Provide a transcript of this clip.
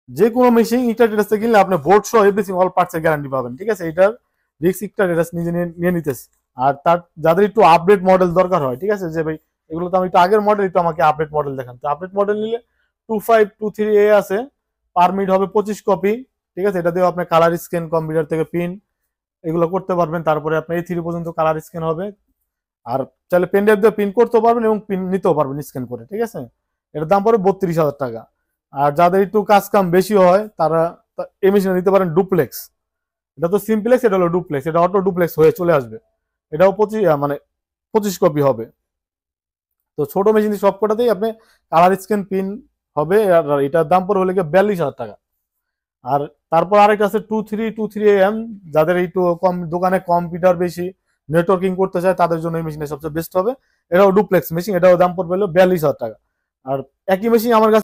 যে কোনো মেশিন ইন্টারটেরাস থেকে কিনলে আপনি বোর্ড সহ এভরিথিং অল পার্টসের গ্যারান্টি পাবেন, ঠিক আছে? এটার রিস্ক ইন্টারটেরাস নিজে নিয়ে নিতেছে। আর তার যাদের একটু আপডেট মডেল দরকার হয়, ঠিক আছে, যে ভাই এগুলো তো আমি একটু আগের মডেল, একটু আমাকে আপডেট মডেল দেখান, তো আপডেট মডেল নিলে 2523A আছে, পার মিনিট হবে 25 কপি, ঠিক আছে? এটা দিয়ে আপনি কালার স্ক্যান, কম্পিউটার থেকে প্রিন্ট এগুলো করতে পারবেন। তারপরে আপনার A3 পর্যন্ত কালার স্ক্যান হবে। আর চাইলে পেন ড্রাইভ দিয়ে প্রিন্ট করতেও পারবেন এবং প্রিন্ট নিতেও পারবেন স্ক্যান করে, ঠিক আছে? এটার দাম পড়ে 32,000 টাকা। আর যাদের একটু কাজ কাম বেশি হয় তারা এই মেশিনে নিতে পারেন ডুপ্লেক্স। এটা তো সিমপ্লেক্স, এটা হলো ডুপ্লেক্স, এটা অটো ডুপ্লেক্স হয়ে চলে আসবে। এটাও 25 কপি হবে। তো ছোট মেশিন সব কটাতেই আপনি কালার স্ক্যান প্রিন্ট হবে। আর এটার দাম পড়ে হলে 42,000 টাকা। আর তারপর আরেকটা আছে 2323AM, যাদের একটু কম দোকানে কম্পিউটার বেশি, নেটওয়ার্কিং করতে চায়, তাদের জন্য এই মেশিনটা সবচেয়ে বেস্ট হবে। এটাও ডুপ্লেক্স মেশিন, এটাও দাম পড়বে হলো 42,000 টাকা। আর একই মেশিন আমার কাছে